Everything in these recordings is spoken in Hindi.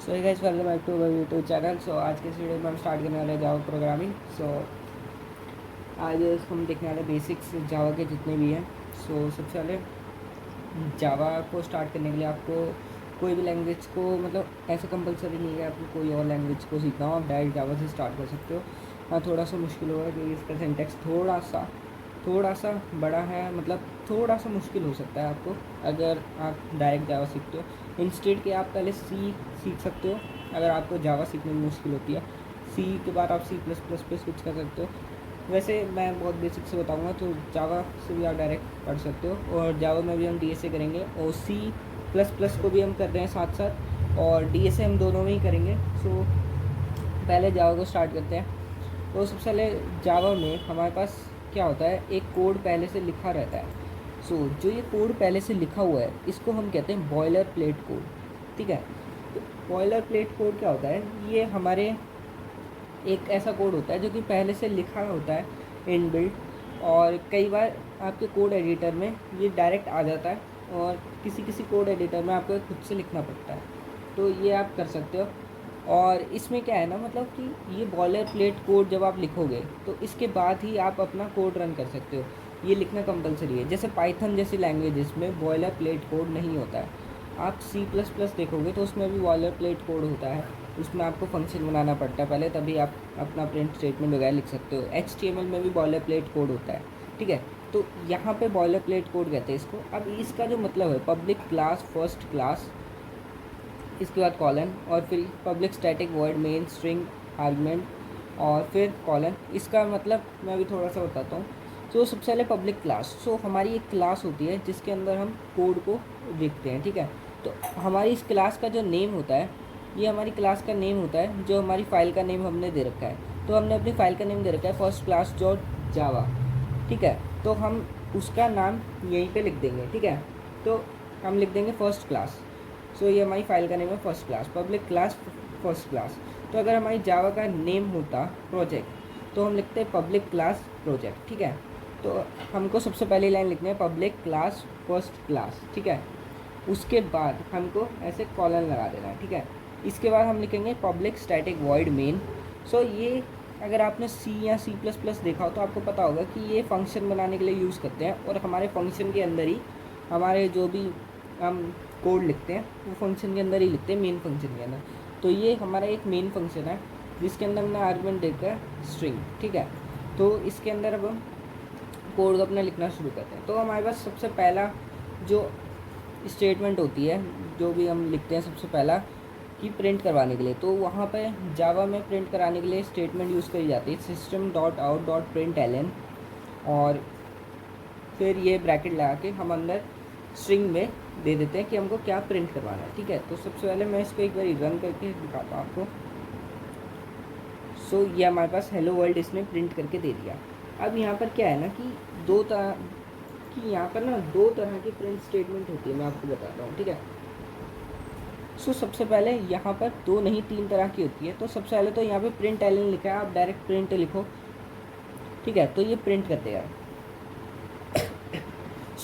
So hey guys, welcome back to my YouTube channel. So आज के इस वीडियो में हम स्टार्ट करने वाले हैं जावा प्रोग्रामिंग। आज हम देखने वाले बेसिक्स जावा के जितने भी हैं। सबसे पहले जावा को स्टार्ट करने के लिए आपको कोई भी लैंग्वेज को, मतलब ऐसा कंपलसरी नहीं है आपको कोई और लैंग्वेज को सीखना हो, आप डायरेक्ट जावा से स्टार्ट कर सकते हो। हाँ, थोड़ा सा मुश्किल होगा क्योंकि इसका सिंटैक्स थोड़ा सा बड़ा है, मतलब थोड़ा सा मुश्किल हो सकता है आपको अगर आप डायरेक्ट जावा सीखते हो। इंस्टेड के आप पहले सी सीख सकते हो अगर आपको जावा सीखने में मुश्किल होती है। सी के बाद आप C++ पे स्विच कर सकते हो। वैसे मैं बहुत बेसिक से बताऊंगा, तो जावा से भी आप डायरेक्ट पढ़ सकते हो। और जावा में भी हम DSA करेंगे और C++ को भी हम कर रहे हैं साथ साथ, और DSA हम दोनों में ही करेंगे। पहले जावा को स्टार्ट करते हैं। तो सबसे पहले जावा में हमारे पास क्या होता है, एक कोड पहले से लिखा रहता है। जो ये कोड पहले से लिखा हुआ है इसको हम कहते हैं बॉयलर प्लेट कोड। ठीक है, तो बॉयलर प्लेट कोड क्या होता है, ये हमारे एक ऐसा कोड होता है जो कि पहले से लिखा होता है इनबिल्ट, और कई बार आपके कोड एडिटर में ये डायरेक्ट आ जाता है, और किसी किसी कोड एडिटर में आपको खुद से लिखना पड़ता है। तो ये आप कर सकते हो। और इसमें क्या है ना, मतलब कि ये बॉयलर प्लेट कोड जब आप लिखोगे तो इसके बाद ही आप अपना कोड रन कर सकते हो। ये लिखना कंपलसरी है। जैसे पाइथन जैसी लैंग्वेजेस में बॉयलर प्लेट कोड नहीं होता है। आप C++ देखोगे तो उसमें भी बॉयलर प्लेट कोड होता है। उसमें आपको फंक्शन बनाना पड़ता है पहले, तभी आप अपना प्रिंट स्टेटमेंट वगैरह लिख सकते हो। HTML में भी बॉयलर प्लेट कोड होता है। ठीक है, तो यहाँ पे बॉयलर प्लेट कोड कहते हैं इसको। अब इसका जो मतलब है, पब्लिक क्लास फर्स्ट क्लास, इसके बाद कॉलन, और फिर public static void main string argument, और फिर कॉलन। इसका मतलब मैं अभी थोड़ा सा बताता हूँ। सबसे पहले पब्लिक क्लास। हमारी एक क्लास होती है जिसके अंदर हम कोड को लिखते हैं। ठीक है, तो हमारी इस क्लास का जो नेम होता है, ये हमारी क्लास का नेम होता है, जो हमारी फ़ाइल का नेम हमने दे रखा है। तो हमने अपनी फ़ाइल का नेम दे रखा है फर्स्ट क्लास डॉट जावा। ठीक है, तो हम उसका नाम यहीं पे लिख देंगे। ठीक है, तो हम लिख देंगे फर्स्ट क्लास। ये हमारी फ़ाइल का नेम है first class, public class first class. तो अगर हमारी जावा का नेम होता प्रोजेक्ट, तो हम लिखते हैं पब्लिक क्लास प्रोजेक्ट। ठीक है, तो हमको सबसे पहली लाइन लिखनी है पब्लिक क्लास फर्स्ट क्लास। ठीक है, उसके बाद हमको ऐसे कॉलन लगा देना है। ठीक है, इसके बाद हम लिखेंगे पब्लिक स्टैटिक वॉइड मेन। ये अगर आपने C या C++ देखा हो तो आपको पता होगा कि ये फंक्शन बनाने के लिए यूज़ करते हैं, और हमारे फंक्शन के अंदर ही हमारे जो भी हम कोड लिखते हैं वो फंक्शन के अंदर ही लिखते हैं, मेन फंक्शन के अंदर। तो ये हमारा एक मेन फंक्शन है जिसके अंदर हमने आर्गुमेंट देकर स्ट्रिंग। ठीक है, तो इसके अंदर अब हम कोड को अपना लिखना शुरू करते हैं। तो हमारे पास सबसे पहला जो स्टेटमेंट होती है, जो भी हम लिखते हैं सबसे पहला कि प्रिंट करवाने के लिए, तो वहाँ पे जावा में प्रिंट कराने के लिए स्टेटमेंट यूज़ करी जाती है system.out.println, और फिर ये ब्रैकेट लगा के हम अंदर स्ट्रिंग में दे देते हैं कि हमको क्या प्रिंट करवाना है। ठीक है, तो सबसे पहले मैं इसको एक बार रन करके दिखाता हूँ आपको। ये हमारे पास हेलो वर्ल्ड इसने प्रिंट करके दे दिया। अब यहाँ पर क्या है ना कि यहाँ पर ना दो तरह की प्रिंट स्टेटमेंट होती है, मैं आपको बताता हूँ। ठीक है, सबसे पहले यहाँ पर दो नहीं तीन तरह की होती है। तो सबसे पहले तो यहाँ पे प्रिंट एलन लिखा है, आप डायरेक्ट प्रिंट लिखो। ठीक है, तो ये प्रिंट कर देगा।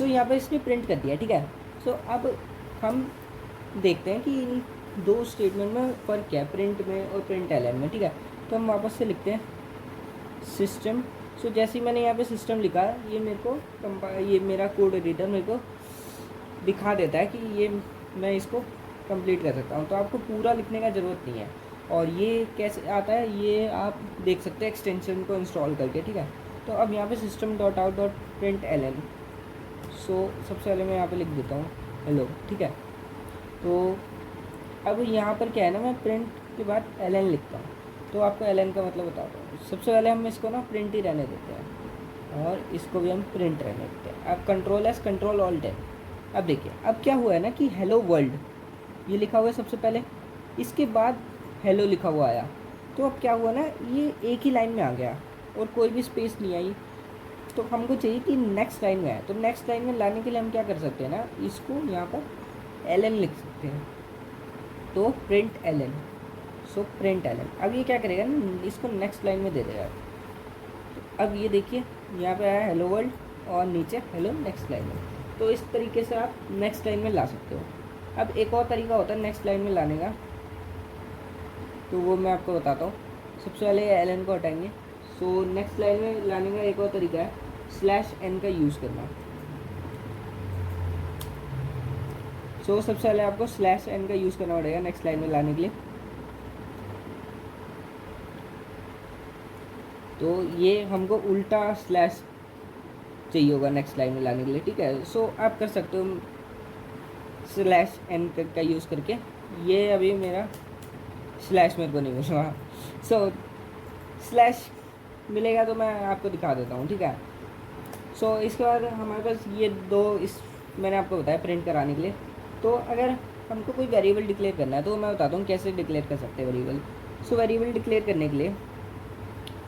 यहाँ पर इसने प्रिंट कर दिया। ठीक है, अब हम देखते हैं कि इन दो स्टेटमेंट में फ़र्क क्या है, प्रिंट में और प्रिंट एलन में। ठीक है, तो हम वापस से लिखते हैं सिस्टम। जैसे ही मैंने यहाँ पे सिस्टम लिखा, ये मेरे को ये मेरा कोड एडिटर मेरे को दिखा देता है कि ये मैं इसको कंप्लीट कर सकता हूँ। तो आपको पूरा लिखने का ज़रूरत नहीं है। और ये कैसे आता है ये आप देख सकते हैं एक्सटेंशन को इंस्टॉल करके। ठीक है, तो अब यहाँ पे system.out.println, सबसे पहले मैं यहाँ पे लिख देता हूँ हेलो। ठीक है, तो अब यहाँ पर क्या है ना, मैं प्रिंट के बाद ln लिखता हूँ। तो आपको ln का मतलब बताता हूँ। सबसे पहले हम इसको ना प्रिंट ही रहने देते हैं, और इसको भी हम प्रिंट रहने देते हैं। अब Ctrl+S Ctrl+Alt। अब देखिए, अब क्या हुआ है ना कि हेलो वर्ल्ड ये लिखा हुआ है सबसे पहले, इसके बाद हेलो लिखा हुआ आया। तो अब क्या हुआ ना, ये एक ही लाइन में आ गया और कोई भी स्पेस नहीं आई। तो हमको चाहिए कि नेक्स्ट लाइन में आए। तो नेक्स्ट लाइन में लाने के लिए हम क्या कर सकते हैं ना, इसको यहाँ पर ln लिख सकते हैं। तो प्रिंट ln, प्रिंट ln। अब ये क्या करेगा ना, इसको नेक्स्ट लाइन में दे देगा। तो अब ये देखिए यहाँ पे आया हेलो वर्ल्ड, और नीचे हेलो नेक्स्ट लाइन में। तो इस तरीके से आप नेक्स्ट लाइन में ला सकते हो। अब एक और तरीका होता है नेक्स्ट लाइन में लाने का, तो वो मैं आपको बताता हूँ। सबसे पहले एल को हटाएंगे। सो नेक्स्ट लाइन में लाने का एक और तरीका है स्लैश एन का यूज़ करना। सो सबसे पहले आपको स्लैश एन का यूज़ करना पड़ेगा नेक्स्ट लाइन में लाने के लिए। तो ये हमको उल्टा स्लैश चाहिए होगा नेक्स्ट लाइन में लाने के लिए, ठीक है। सो आप कर सकते हो स्लैश एन का यूज़ करके। ये अभी मेरा स्लैश मेरे को नहीं मिल रहा, सो स्लैश मिलेगा तो मैं आपको दिखा देता हूँ, ठीक है। सो इसके बाद हमारे पास ये दो इस मैंने आपको बताया प्रिंट कराने के लिए। तो अगर हमको कोई वेरिएबल डिक्लेयर करना है तो मैं बताता हूँ कैसे डिक्लेयर कर सकते हैं वेरिएबल। सो वेरिएबल डिक्लेयर करने के लिए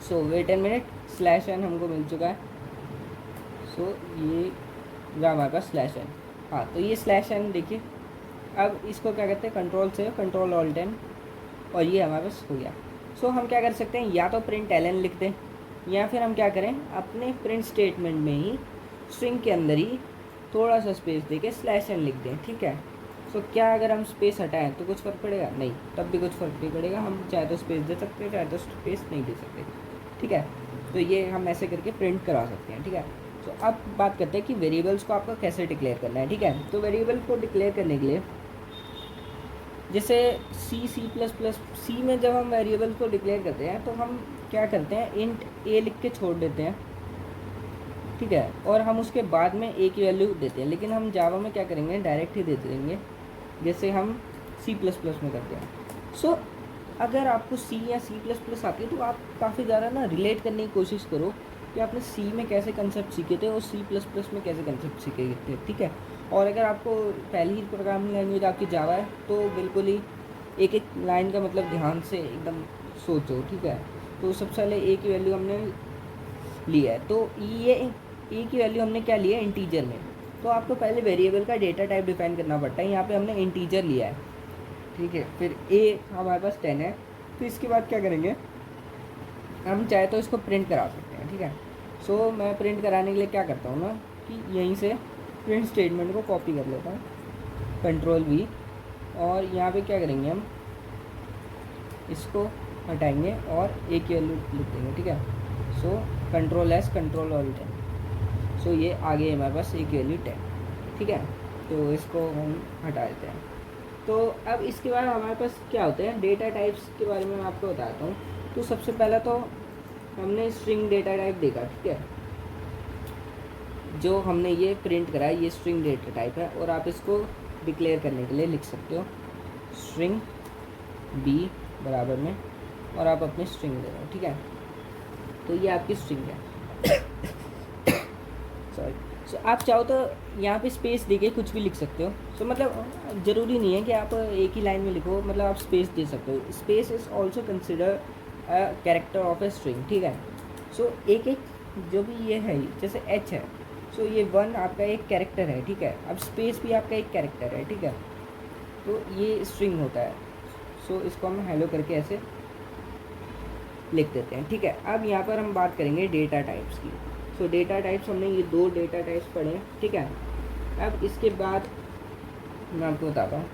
so wait an minute, slash N हमको मिल चुका है। सो ये रहा हमारे पास स्लैश एन। हाँ, तो ये स्लैश एन देखिए। अब इसको क्या कहते हैं, कंट्रोल से कंट्रोल ऑल्ट एन, और ये हमारे पास हो गया। सो हम क्या कर सकते हैं, या तो प्रिंट एल एन लिख दें, या फिर हम क्या करें अपने प्रिंट स्टेटमेंट में ही स्ट्रिंग के अंदर ही थोड़ा सा स्पेस दे के स्लैश एन लिख दें, ठीक है। सो क्या अगर हम स्पेस हटाएं तो कुछ फ़र्क पड़ेगा? नहीं, तब भी कुछ फ़र्क नहीं पड़ेगा। हम चाहे तो स्पेस दे सकते हैं, चाहे तो स्पेस नहीं दे सकते, ठीक है। तो ये हम ऐसे करके प्रिंट करा सकते हैं, ठीक है। तो अब बात करते हैं कि वेरिएबल्स को आपको कैसे डिक्लेयर करना है, ठीक है। तो वेरिएबल को डिक्लेयर करने के लिए जैसे सी में जब हम वेरिएबल को डिक्लेयर करते हैं तो हम क्या करते हैं, इंट ए लिख के छोड़ देते हैं, ठीक है, और हम उसके बाद में ए की वैल्यू देते हैं। लेकिन हम जावा में क्या करेंगे, डायरेक्ट ही दे देंगे जैसे हम सी प्लस प्लस में करते हैं। सो अगर आपको सी या सी प्लस प्लस आती है तो आप काफ़ी ज़्यादा ना रिलेट करने की कोशिश करो कि आपने सी में कैसे कंसेप्ट सीखे थे और सी प्लस प्लस में कैसे कंसेप्ट सीखे थे, ठीक है। और अगर आपको पहली ही प्रोग्रामिंग लैंग्वेज आपकी जावा है तो बिल्कुल ही एक एक लाइन का मतलब ध्यान से एकदम सोचो, ठीक है। तो सबसे पहले ए की वैल्यू हमने लिया है, तो ये ए की वैल्यू हमने क्या लिया है, इंटीजर में। तो आपको पहले वेरिएबल का डेटा टाइप डिफाइन करना पड़ता है। यहाँ पे हमने इंटीजर लिया है, ठीक है। फिर ए हमारे पास 10 है। तो इसके बाद क्या करेंगे, हम चाहे तो इसको प्रिंट करा सकते हैं, ठीक है। सो मैं प्रिंट कराने के लिए क्या करता हूँ ना कि यहीं से प्रिंट स्टेटमेंट को कॉपी कर लेता हूँ, कंट्रोल वी, और यहाँ पे क्या करेंगे, हम इसको हटाएंगे और ए की वैल्यू लिख देंगे, ठीक है। So control S control all 10। सो ये आगे हमारे पास ए की वैल्यू 10, ठीक है। तो इसको हम हटा देते हैं। तो अब इसके बाद हमारे पास क्या होते हैं, डेटा टाइप्स के बारे में मैं आपको बताता हूँ। तो सबसे पहला तो हमने स्ट्रिंग डेटा टाइप देखा, ठीक है। जो हमने ये प्रिंट करा है ये स्ट्रिंग डेटा टाइप है, और आप इसको डिक्लेयर करने के लिए लिख सकते हो स्ट्रिंग बी बराबर में, और आप अपनी स्ट्रिंग दे रहे हो, ठीक है। तो ये आपकी स्ट्रिंग है सॉरी। सो आप चाहो तो यहाँ पे स्पेस देके कुछ भी लिख सकते हो। सो मतलब ज़रूरी नहीं है कि आप एक ही लाइन में लिखो, मतलब आप स्पेस दे सकते हो। Space is also consider a character of a string, ठीक है। सो एक एक जो भी ये है, जैसे एच है, सो ये 1 आपका एक कैरेक्टर है, ठीक है। अब स्पेस भी आपका एक कैरेक्टर है, ठीक है। तो ये स्ट्रिंग होता है। सो इसको हम हेलो करके ऐसे लिख देते हैं, ठीक है। अब यहाँ पर हम बात करेंगे डेटा टाइप्स की। सो डेटा टाइप्स हमने ये 2 डेटा टाइप्स पढ़े हैं, ठीक है। अब इसके बाद मैं आपको बताता हूँ।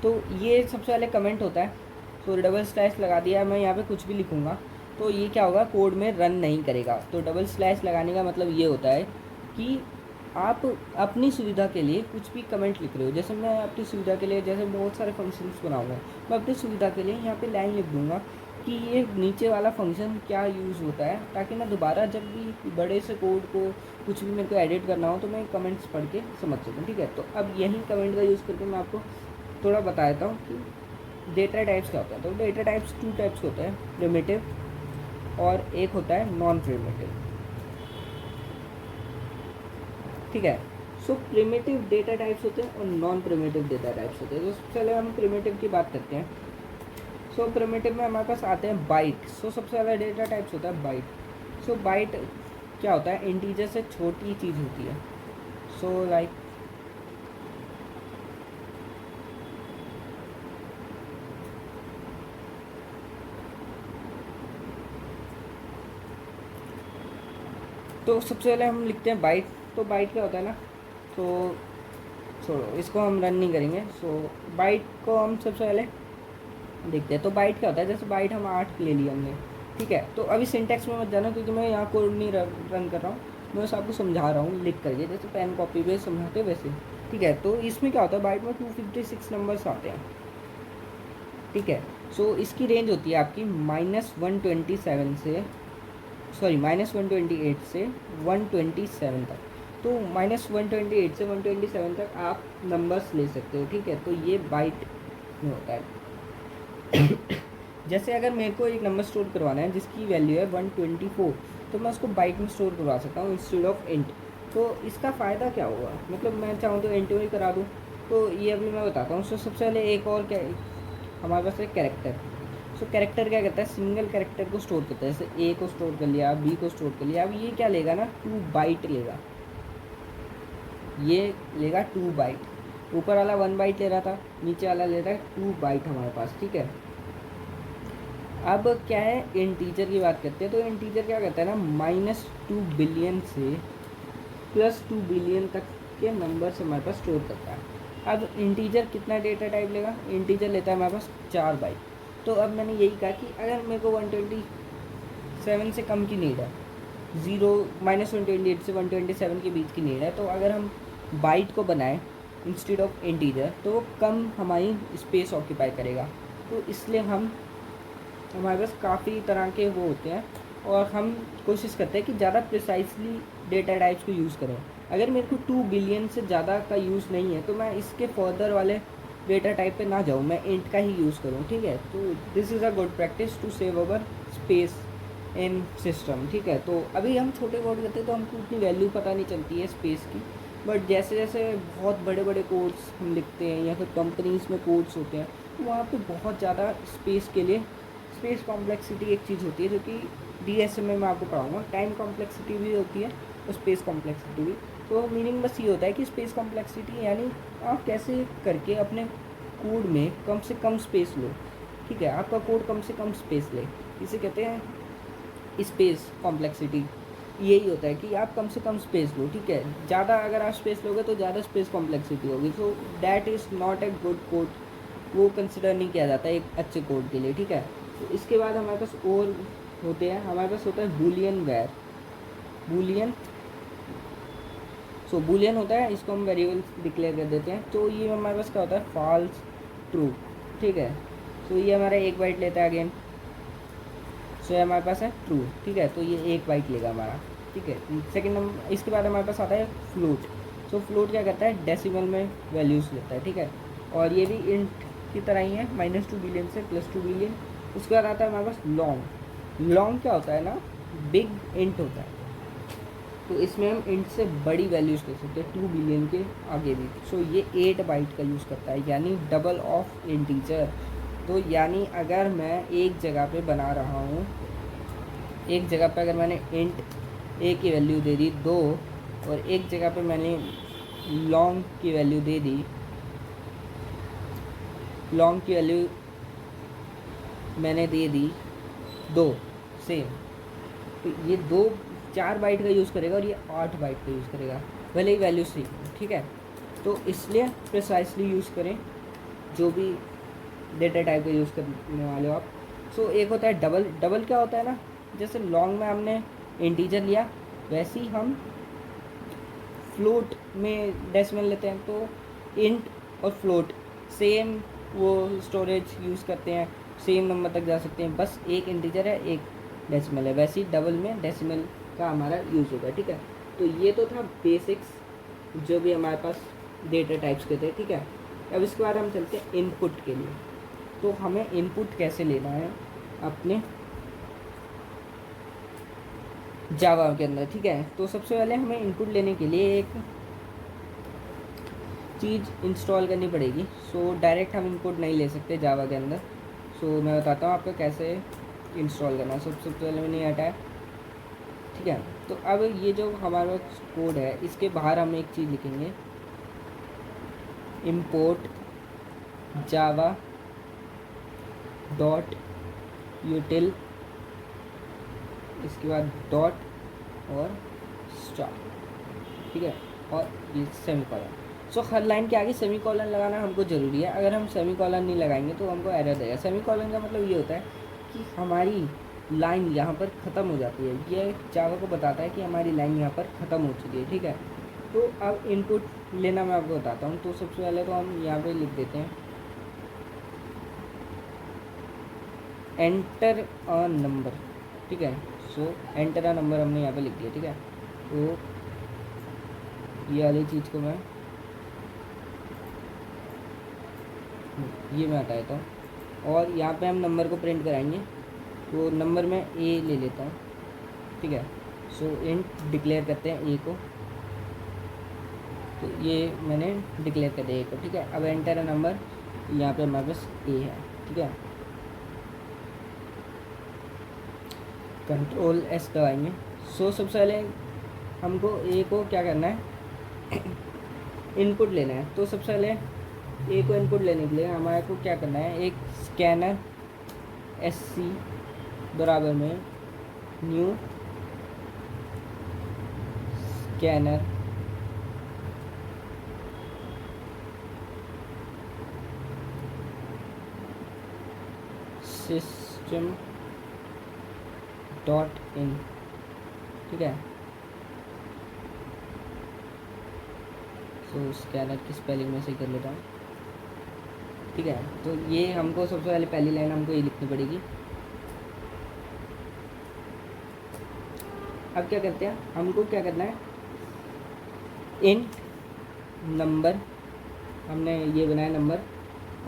तो ये सबसे पहले कमेंट होता है। सो डबल स्लैश लगा दिया, मैं यहाँ पे कुछ भी लिखूँगा तो ये क्या होगा, कोड में रन नहीं करेगा। तो डबल स्लैश लगाने का मतलब ये होता है कि आप अपनी सुविधा के लिए कुछ भी कमेंट लिख रहे हो। जैसे मैं अपनी सुविधा के लिए, जैसे बहुत सारे फंक्शंस बनाऊँगा, मैं अपनी सुविधा के लिए यहाँ पे लाइन लिख दूँगा कि ये नीचे वाला फंक्शन क्या यूज़ होता है, ताकि मैं दोबारा जब भी बड़े से कोड को कुछ भी मेरे को एडिट करना हो तो मैं कमेंट्स पढ़ के समझ सकूँ, ठीक है। तो अब यही कमेंट का यूज़ करके मैं आपको थोड़ा बता देता हूँ कि डेटा टाइप्स क्या होता है। तो डेटा टाइप्स 2 टाइप्स होते हैं, प्रिमिटिव और एक होता है नॉन प्रिमिटिव, ठीक है। सो प्रिमिटिव डेटा टाइप्स होते हैं और नॉन प्रिमिटिव डेटा टाइप्स होते हैं। तो चले हम प्रिमिटिव की बात करते हैं। सो प्रिमिटिव में हमारे पास आते हैं बाइट। सो सबसे ज़्यादा डेटा टाइप्स होता है बाइट। सो बाइट क्या होता है, इंटीजर से छोटी चीज़ होती है। सो लाइक तो सबसे पहले हम लिखते हैं बाइट। तो बाइट क्या होता है ना, तो छोड़ो इसको हम रन नहीं करेंगे। सो बाइट को हम सबसे पहले देखते हैं। तो बाइट क्या होता है, जैसे बाइट हम 8 ले लिया हमने, ठीक है। तो अभी सिंटैक्स में मत जाना क्योंकि मैं यहाँ कोड नहीं रन कर रहा हूँ, मैं बस आपको समझा रहा हूँ लिख करके, जैसे पेन कॉपी पे समझाते हैं वैसे, ठीक है। तो इसमें क्या होता है, बाइट में 256 नंबर्स आते हैं, ठीक है। सो इसकी रेंज होती है आपकी -127 से, सॉरी -128 से 127 तक। तो -128 से 127 तक आप नंबर्स ले सकते हो, ठीक है। तो ये बाइट में होता है। जैसे अगर मेरे को एक नंबर स्टोर करवाना है जिसकी वैल्यू है 124, तो मैं उसको बाइट में स्टोर करवा सकता हूँ इंस्टेड ऑफ इंट। तो इसका फ़ायदा क्या होगा, मतलब मैं चाहूँ तो इंट में करा दूँ, तो ये अभी मैं बताता हूँ। सबसे पहले एक और क्या हमारे पास है, कैरेक्टर। सो कैरेक्टर क्या करता है, सिंगल कैरेक्टर को स्टोर करता है। जैसे ए को स्टोर कर लिया, बी को स्टोर कर लिया, अब ये क्या लेगा ना, 2 बाइट लेगा, ये लेगा 2 बाइट। ऊपर वाला 1 बाइट ले रहा था, नीचे वाला ले रहा है 2 बाइट हमारे पास, ठीक है। अब क्या है, इंटीजर की बात करते हैं। तो इंटीजर क्या करता है ना, -2 बिलियन से +2 बिलियन तक के नंबर से हमारे पास स्टोर करता है। अब इंटीजर कितना डेटा टाइप लेगा, इंटीजर लेता है हमारे पास 4 बाइट। तो अब मैंने यही कहा कि अगर मेरे को 127 से कम की नीड है, -128 से 127 के बीच की नीड है, तो अगर हम बाइट को बनाएं इंस्टेड ऑफ इंटीजर तो वो कम हमारी स्पेस ऑक्यूपाई करेगा। तो इसलिए हमारे पास काफ़ी तरह के वो होते हैं, और हम कोशिश करते हैं कि ज़्यादा प्रिसाइसली डेटा टाइप्स को यूज़ करें। अगर मेरे को 2 बिलियन से ज़्यादा का यूज़ नहीं है तो मैं इसके फर्दर वाले डेटा टाइप पे ना जाऊँ, मैं इंट का ही यूज़ करूँ, ठीक है। तो this is a good practice to save our space in system, ठीक है। तो अभी हम छोटे कोड करते हैं तो हमको उतनी वैल्यू पता नहीं चलती है स्पेस की, बट जैसे जैसे बहुत बड़े बड़े कोड्स हम लिखते हैं या फिर कंपनीज में कोड्स होते हैं, तो वहाँ पे बहुत ज़्यादा स्पेस के लिए, स्पेस कॉम्प्लेक्सिटी एक चीज़ होती है जो कि DSMA में आपको पढ़ाऊँगा। टाइम कॉम्प्लेक्सिटी भी होती है और स्पेस कॉम्प्लेक्सिटी भी। तो मीनिंग बस ये होता है कि स्पेस कॉम्प्लेक्सिटी यानी आप कैसे करके अपने कोड में कम से कम स्पेस लो, ठीक है। आपका कोड कम से कम स्पेस ले, इसे कहते हैं स्पेस कॉम्प्लेक्सिटी। यही होता है कि आप कम से कम स्पेस लो, ठीक है। ज़्यादा अगर आप स्पेस लोगे तो ज़्यादा स्पेस कॉम्प्लेक्सिटी होगी। So that is not a good code, वो कंसिडर नहीं किया जाता एक अच्छे कोड के लिए, ठीक है। तो इसके बाद हमारे पास और होते हैं, हमारे पास होता है बूलियन वैर, बूलियन। सो बूलियन होता है, इसको हम वेरिएबल डिक्लेयर कर देते हैं। तो ये हमारे पास क्या होता है, फॉल्स ट्रू, ठीक है। सो ये हमारा 1 बाइट लेता है अगेन, सो ये हमारे पास है ट्रू, ठीक है। तो ये 1 बाइट लेगा हमारा, ठीक है। सेकेंड नंबर, इसके बाद हमारे पास आता है फ्लोट। सो फ्लोट क्या करता है, डेसिमल में वैल्यूज़ लेता है, ठीक है। और ये भी इंट की तरह ही है, -2 बिलियन से +2 बिलियन। उसके बाद आता है हमारे पास लॉन्ग। लॉन्ग क्या होता है ना, बिग इंट होता है। तो इसमें हम इंट से बड़ी वैल्यूज़ ले सकते हैं, 2 बिलियन के आगे भी। सो ये 8 बाइट का यूज़ करता है, यानी डबल ऑफ इंटीजर। तो यानी अगर मैं एक जगह पे बना रहा हूँ, एक जगह पे अगर मैंने इंट ए की वैल्यू दे दी 2, और एक जगह पे मैंने लॉन्ग की वैल्यू दे दी, लॉन्ग की वैल्यू मैंने दे दी 2 सेम, तो ये 4 बाइट का यूज़ करेगा और ये 8 बाइट का यूज़ करेगा, भले ही वैल्यू सेम, ठीक है। तो इसलिए प्रिसाइसली यूज़ करें जो भी डेटा टाइप का यूज़ करने वाले हो आप। सो एक होता है डबल। डबल क्या होता है ना, जैसे लॉन्ग में हमने इंटीजर लिया, वैसे ही हम फ्लोट में डेसिमल लेते हैं। तो इंट और फ्लोट सेम वो स्टोरेज यूज़ करते हैं, सेम नंबर तक जा सकते हैं, बस एक इंटीजर है एक डेसिमल है। वैसे ही डबल में डेसिमल का हमारा यूज़ होगा, ठीक है। तो ये तो था बेसिक्स जो भी हमारे पास डेटा टाइप्स के थे, ठीक है। अब इसके बाद हम चलते हैं इनपुट के लिए। तो हमें इनपुट कैसे लेना है अपने जावा के अंदर, ठीक है। तो सबसे पहले हमें इनपुट लेने के लिए एक चीज़ इंस्टॉल करनी पड़ेगी। सो डायरेक्ट हम इनपुट नहीं ले सकते जावा के अंदर। सो मैं बताता हूँ आपको कैसे इंस्टॉल करना है। सबसे पहले मैंने हटाया, ठीक है। तो अब ये जो हमारा कोड है इसके बाहर हम एक चीज़ लिखेंगे, import java डॉट यूटिल, इसके बाद डॉट और स्टार, ठीक है, और ये सेमीकोलन। सो हर लाइन के आगे सेमी कॉलन लगाना हमको ज़रूरी है। अगर हम सेमी कॉलन नहीं लगाएंगे तो हमको एरर देगा। सेमी कॉलन का मतलब ये होता है कि हमारी लाइन यहाँ पर ख़त्म हो जाती है। ये जावा को बताता है कि हमारी लाइन यहाँ पर ख़त्म हो चुकी है, ठीक है। तो अब इनपुट लेना मैं आपको बताता हूँ। तो सबसे पहले तो हम यहाँ पे लिख देते हैं एंटर अ नंबर, ठीक है। सो एंटर अ नंबर हमने यहाँ पे लिख दिया, ठीक है। तो ये वाली चीज़ को ये मैं हटा देता हूँ और यहाँ पे हम नंबर को प्रिंट कराएंगे। तो नंबर में ए ले लेता हूँ, ठीक है। सो इंट डिक्लेयर करते हैं ए को। तो ये मैंने डिक्लेयर कर दिया ए को, ठीक है। अब एंटर अ नंबर, यहाँ पे हमारे पास ए है, ठीक है। कंट्रोल एस दबाएंगे। सो सबसे पहले हमको ए को क्या करना है, इनपुट लेना है। तो सबसे पहले ए को इनपुट लेने के लिए हमारे को क्या करना है, एक स्कैनर एस सी बराबर में न्यू स्कैनर सिस्टम डॉट इन, ठीक है। सो स्कैनर की स्पेलिंग में से कर लेता हूँ, ठीक है। तो ये हमको सबसे पहले पहली लाइन हमको ये लिखनी पड़ेगी। अब क्या करते हैं, हमको क्या करना है, इंट नंबर, हमने ये बनाया नंबर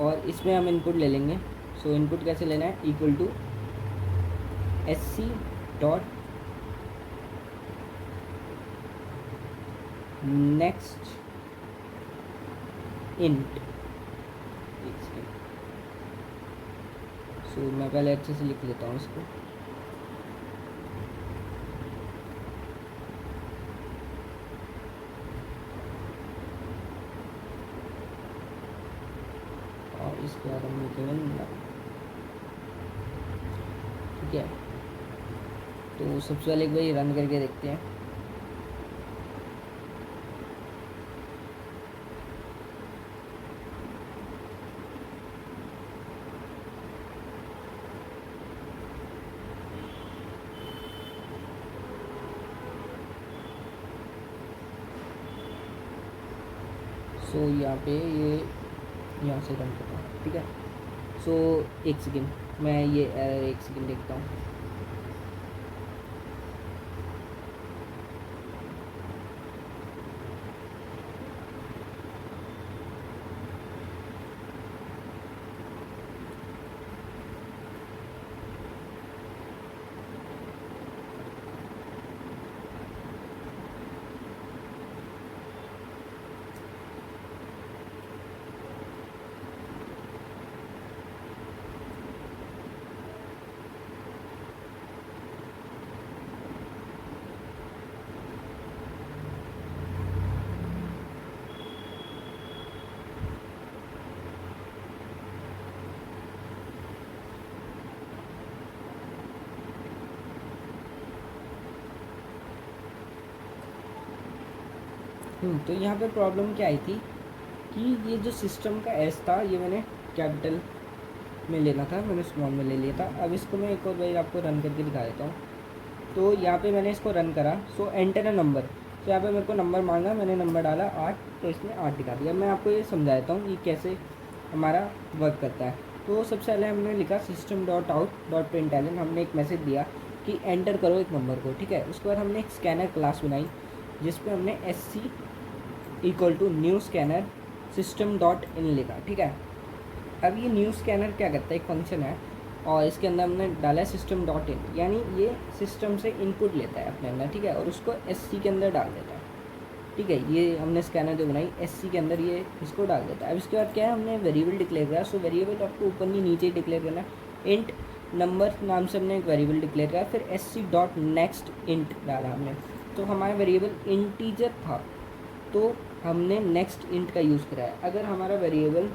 और इसमें हम इनपुट ले लेंगे। सो इनपुट कैसे लेना है, equal to S C dot next int. So मैं पहले अच्छे से लिख लेता हूँ इसको। और इसके बाद हम लिखेंगे, ठीक है। तो सबसे पहले एक बार रन करके देखते हैं। सो यहाँ पे ये यहाँ से रन करता हूँ, ठीक है। सो एक सेकेंड, मैं ये एरर एक सेकेंड देखता हूँ। तो यहाँ पे प्रॉब्लम क्या आई थी कि ये जो सिस्टम का एस था ये मैंने कैपिटल में लेना था, मैंने स्मॉल में ले लिया था। अब इसको मैं एक और बार आपको रन करके दिखा देता हूँ। तो यहाँ पे मैंने इसको रन करा। सो एंटर अ नंबर, तो यहाँ पे मेरे को नंबर मांगा, मैंने नंबर डाला 8, तो इसने 8 दिखा दिया। मैं आपको ये समझा देता हूँ कि कैसे हमारा वर्क करता है। तो सबसे पहले हमने लिखा system dot out dot println, हमने एक मैसेज दिया कि एंटर करो एक नंबर को, ठीक है। उसके बाद हमने एक स्कैनर क्लास बनाई जिस पे हमने S C equal to new scanner system dot in लिखा, ठीक है। अब ये न्यू स्कैनर क्या करता है, एक फंक्शन है और इसके अंदर हमने डाला है सिस्टम डॉट इन, यानी ये सिस्टम से इनपुट लेता है अपने अंदर, ठीक है, और उसको एस सी के अंदर डाल देता है, ठीक है। ये हमने स्कैनर जो बनाई एस सी के अंदर ये इसको डाल देता है। अब इसके बाद क्या है, हमने वेरिएबल डिक्लेयर करा। सो वेरिएबल आपको ऊपर नहीं नीचे ही डिक्लेयर करना है। इंट नंबर नाम से हमने एक वेरिएबल डिक्लेयर करा, फिर S C dot next int डाला हमने। तो हमारा वेरिएबल इंटीजर था तो हमने नेक्स्ट इंट का यूज़ करा है। अगर हमारा वेरिएबल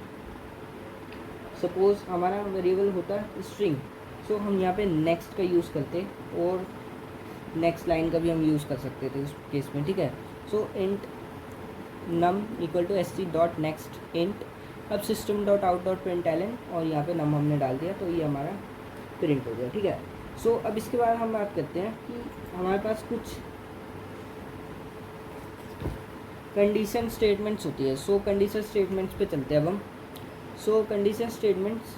सपोज़ हमारा वेरिएबल होता स्ट्रिंग, सो हम यहाँ पे नेक्स्ट का यूज़ करते और नेक्स्ट लाइन का भी हम यूज़ कर सकते थे उस केस में, ठीक है। So int num equal to S T dot next int. अब system dot out dot print ln और यहाँ पे नम हमने डाल दिया, तो ये हमारा प्रिंट हो गया, ठीक है। सो अब इसके बाद हम बात करते हैं कि हमारे पास कुछ कंडीशन स्टेटमेंट्स होती है। सो कंडीशन स्टेटमेंट्स पे चलते हैं अब हम। सो कंडीशन स्टेटमेंट्स,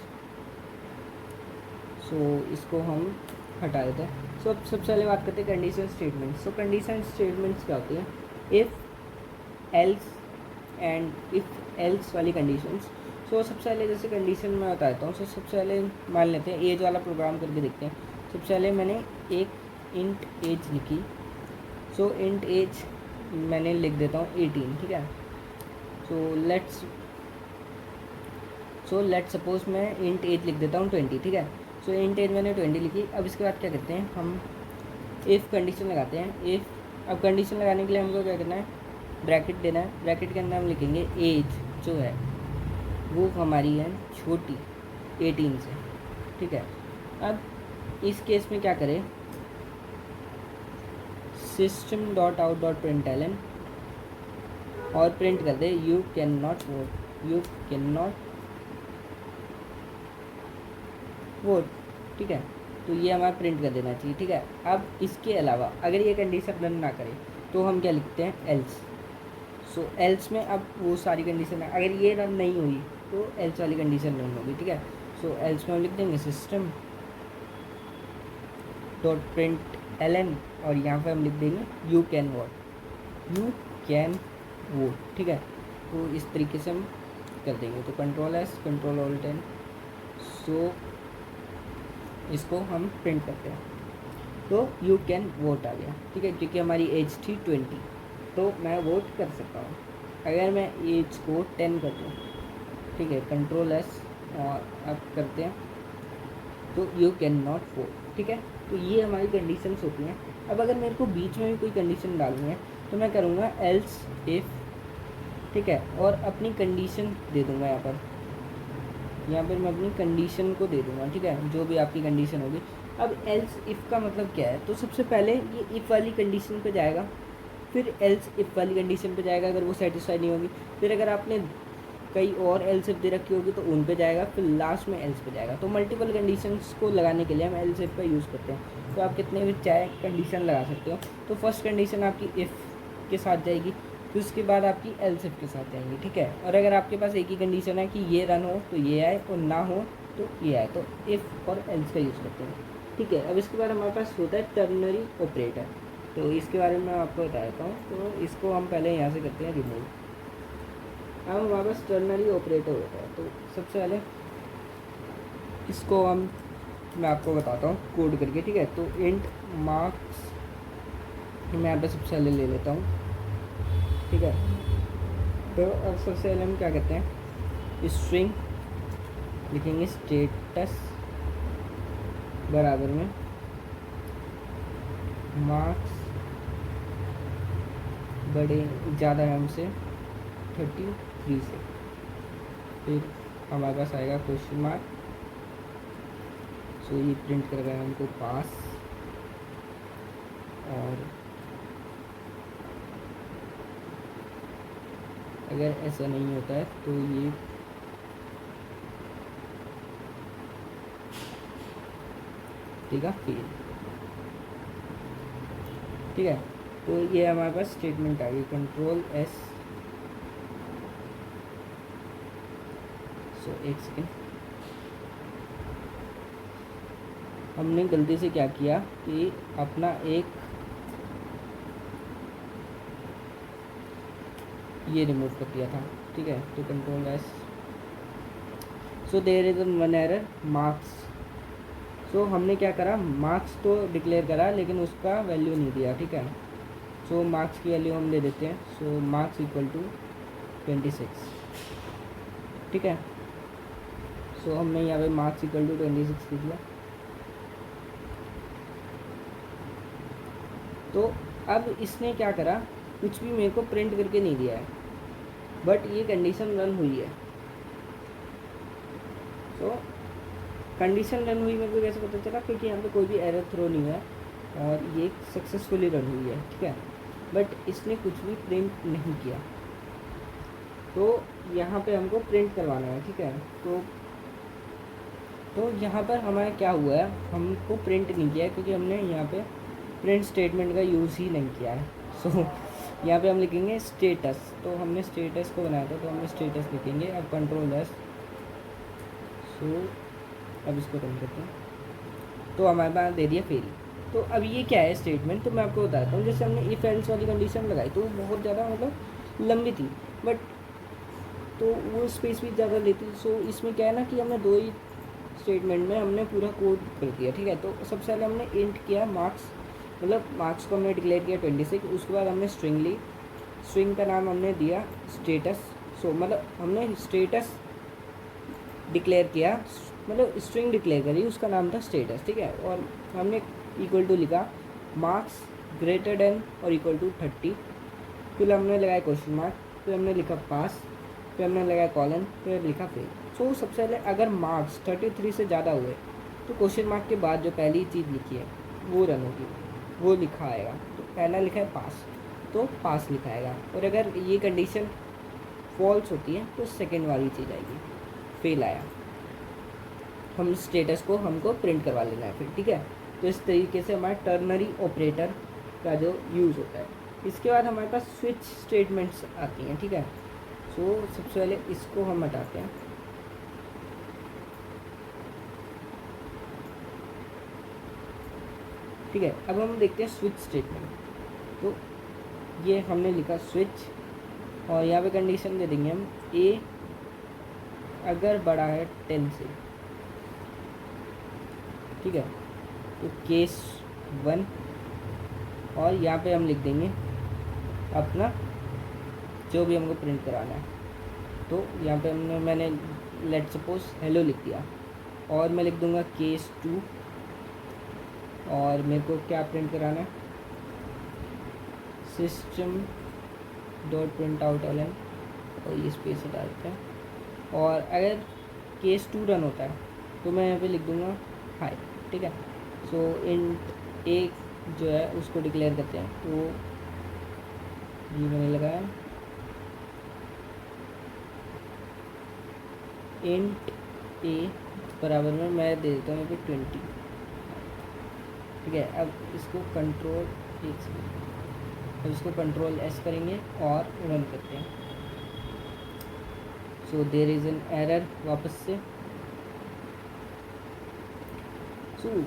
सो इसको हम हटा देते हैं। सो अब सबसे पहले बात करते हैं कंडीशन स्टेटमेंट्स। सो कंडीशन स्टेटमेंट्स क्या होती है? If, else and if else वाली कंडीशंस। सो सबसे पहले जैसे कंडीशन मैं बता देता हूँ। सो सबसे पहले मान लेते हैं एज वाला प्रोग्राम करके देखते हैं। सबसे पहले मैंने एक इंट एज लिखी। सो इंट एज मैंने लिख देता हूँ 18, ठीक है। सो लेट्स सपोज मैं इंट एज लिख देता हूँ 20, ठीक है। सो इंट एज मैंने 20 लिखी। अब इसके बाद क्या करते हैं हम? इफ़ कंडीशन लगाते हैं। इफ़, अब कंडीशन लगाने के लिए हमको क्या करना है? ब्रैकेट देना है। ब्रैकेट के अंदर हम लिखेंगे एज जो है वो हमारी है छोटी 18 से, ठीक है। अब इस केस में क्या करें? System dot out dot print ln और प्रिंट कर दे you can not vote, you can not vote, ठीक है। तो ये हमारा प्रिंट कर देना चाहिए, ठीक है। अब इसके अलावा अगर ये कंडीशन रन ना करे तो हम क्या लिखते हैं? एल्स। सो एल्स में अब वो सारी कंडीशन है, अगर ये रन नहीं हुई तो एल्स वाली कंडीशन रन होगी, ठीक है। सो एल्स में हम लिख देंगे सिस्टम डॉट प्रिंट एलन और यहाँ पे हम लिख देंगे you can vote, you can vote, ठीक है। तो इस तरीके से हम कर देंगे। तो control S, control alt N. So इसको हम प्रिंट करते हैं, तो यू कैन वोट आ गया, ठीक है। क्योंकि हमारी एज थी 20, तो मैं वोट कर सकता हूँ। अगर मैं एज को 10 कर दूँ, ठीक है, कंट्रोल एस और अब करते हैं तो यू कैन नॉट वोट, ठीक है। तो ये हमारी कंडीशंस होती हैं। अब अगर मेरे को बीच में भी कोई कंडीशन डालनी है तो मैं करूँगा एल्स इफ़, ठीक है, और अपनी कंडीशन दे दूँगा यहाँ पर मैं अपनी कंडीशन को दे दूँगा, ठीक है, जो भी आपकी कंडीशन होगी। अब एल्स इफ़ का मतलब क्या है? तो सबसे पहले ये इफ़ वाली कंडीशन पे जाएगा, फिर एल्स इफ़ वाली कंडीशन पे जाएगा अगर वो सेटिस्फाई नहीं होगी, फिर अगर आपने कई और एल्स इफ़ दे रखी होगी तो उन पे जाएगा, फिर लास्ट में एल्स पे जाएगा। तो मल्टीपल कंडीशंस को लगाने के लिए हम एल्स इफ़ का यूज़ करते हैं। तो आप कितने भी चाहे कंडीशन लगा सकते हो। तो फर्स्ट कंडीशन आपकी इफ़ के साथ जाएगी, फिर उसके बाद आपकी एल्स इफ के साथ जाएंगी, ठीक है। और अगर आपके पास एक ही कंडीशन है कि ये रन हो तो ये आए और ना हो तो ये आए, तो इफ़ और एल्स का यूज़ करते हैं, ठीक है। अब इसके बाद हमारे पास होता है टर्नरी ऑपरेटर। तो इसके बारे में मैं आपको बता देता हूँ। तो इसको हम पहले यहाँ से करते हैं रिमूव। अब हमारे पास टर्नरी ऑपरेटर होता है। तो सबसे पहले इसको मैं आपको बताता हूँ कोड करके, ठीक है। तो इंट मार्क्स मैं यहाँ पर सबसे पहले ले लेता हूँ, ठीक है। तो अब सबसे पहले हम क्या करते हैं? स्ट्रिंग लिखेंगे स्टेटस बराबर में मार्क्स बड़े ज़्यादा है हमसे 33 से, फिर हमारे पास आएगा क्वेश्चन मार्क। सो ये प्रिंट कर रहा है हमको पास, और अगर ऐसा नहीं होता है तो ये ठीक है फेल, ठीक है। तो ये हमारे पास स्टेटमेंट आ गई। कंट्रोल एस, सो एक सेकेंड, हमने गलती से क्या किया कि अपना एक ये रिमूव कर दिया था, ठीक है। तो control S, so there is one error marks. So हमने क्या करा? मार्क्स तो डिक्लेयर करा लेकिन उसका वैल्यू नहीं दिया, ठीक है। सो मार्क्स की वैल्यू हम दे देते हैं। सो मार्क्स इक्वल टू 26, ठीक है। सो हमने यहाँ पे मार्क्स इक्वल टू 26 लिख दिया। तो अब इसने क्या करा? कुछ भी मेरे को प्रिंट करके नहीं दिया है, बट ये कंडीशन रन हुई है। तो कंडीशन रन हुई मेरे को कैसे पता चला? क्योंकि यहाँ पे कोई भी एरर थ्रो नहीं है और ये सक्सेसफुली रन हुई है, ठीक है। बट इसने कुछ भी प्रिंट नहीं किया, तो यहाँ पे हमको प्रिंट करवाना है, ठीक है। तो यहाँ पर हमारा क्या हुआ है, हमको प्रिंट नहीं किया है क्योंकि हमने यहाँ पे प्रिंट स्टेटमेंट का यूज़ ही नहीं किया है। सो यहाँ पे हम लिखेंगे स्टेटस, तो हमने स्टेटस को बनाया था तो हमने स्टेटस लिखेंगे। अब कंट्रोल एस, सो अब इसको रन करते हैं तो हमारे पास दे दिया फेल। तो अब ये क्या है स्टेटमेंट, तो मैं आपको बताता हूँ। जैसे हमने इफ एल्स वाली कंडीशन लगाई तो वो बहुत ज़्यादा मतलब लंबी थी, बट तो वो स्पेस भी ज़्यादा लेती। सो इसमें क्या है ना कि हमने 2 ही स्टेटमेंट में हमने पूरा कोड कर दिया, ठीक है। तो सबसे पहले हमने इंट किया मार्क्स, मतलब मार्क्स को हमने डिक्लेयर किया 26। उसके बाद हमने स्ट्रिंग ली, स्ट्रिंग का नाम हमने दिया स्टेटस। सो मतलब हमने स्टेटस डिक्लेयर किया, मतलब स्ट्रिंग डिक्लेयर करी, उसका नाम था स्टेटस, ठीक है। और हमने इक्वल टू लिखा मार्क्स ग्रेटर देन और इक्वल टू 30, फिर हमने लगाया क्वेश्चन मार्क, फिर हमने लिखा पास, फिर हमने लगाया कॉलन, फिर लिखा फेल। सो सबसे पहले अगर मार्क्स 33 से ज़्यादा हुए तो क्वेश्चन मार्क के बाद जो पहली चीज़ लिखी है वो रन होगी, वो लिखा आएगा। तो पहला लिखा है पास, तो पास लिखा आएगा। और अगर ये कंडीशन फॉल्स होती है तो सेकेंड वाली चीज़ आएगी, फेल आया। हम स्टेटस को हमको प्रिंट करवा लेना है फिर, ठीक है। तो इस तरीके से हमारे टर्नरी ऑपरेटर का जो यूज़ होता है। इसके बाद हमारे पास स्विच स्टेटमेंट्स आती हैं, ठीक है। सो सबसे पहले इसको हम हटाते हैं, ठीक है। अब हम देखते हैं स्विच स्टेटमेंट। तो ये हमने लिखा स्विच, और यहाँ पे कंडीशन दे देंगे हम ए अगर बड़ा है 10 से, ठीक है। तो केस 1, और यहाँ पे हम लिख देंगे अपना जो भी हमको प्रिंट कराना है। तो यहाँ पे मैंने लेट सपोज हेलो लिख दिया, और मैं लिख दूँगा केस 2, और मेरे को क्या प्रिंट कराना है, system dot print out ln, और ये स्पेस हटा देते हैं। और अगर केस 2 रन होता है तो मैं यहाँ पे लिख दूँगा हाई, ठीक है। सो इंट ए जो है उसको डिक्लेयर करते हैं, तो ये मैंने लगाया इंट ए बराबर में मैं दे देता हूँ यहाँ पे 20, ठीक है। अब इसको कंट्रोल अब इसको कंट्रोल एस करेंगे और रन करते हैं। So there is an error वापस से। सो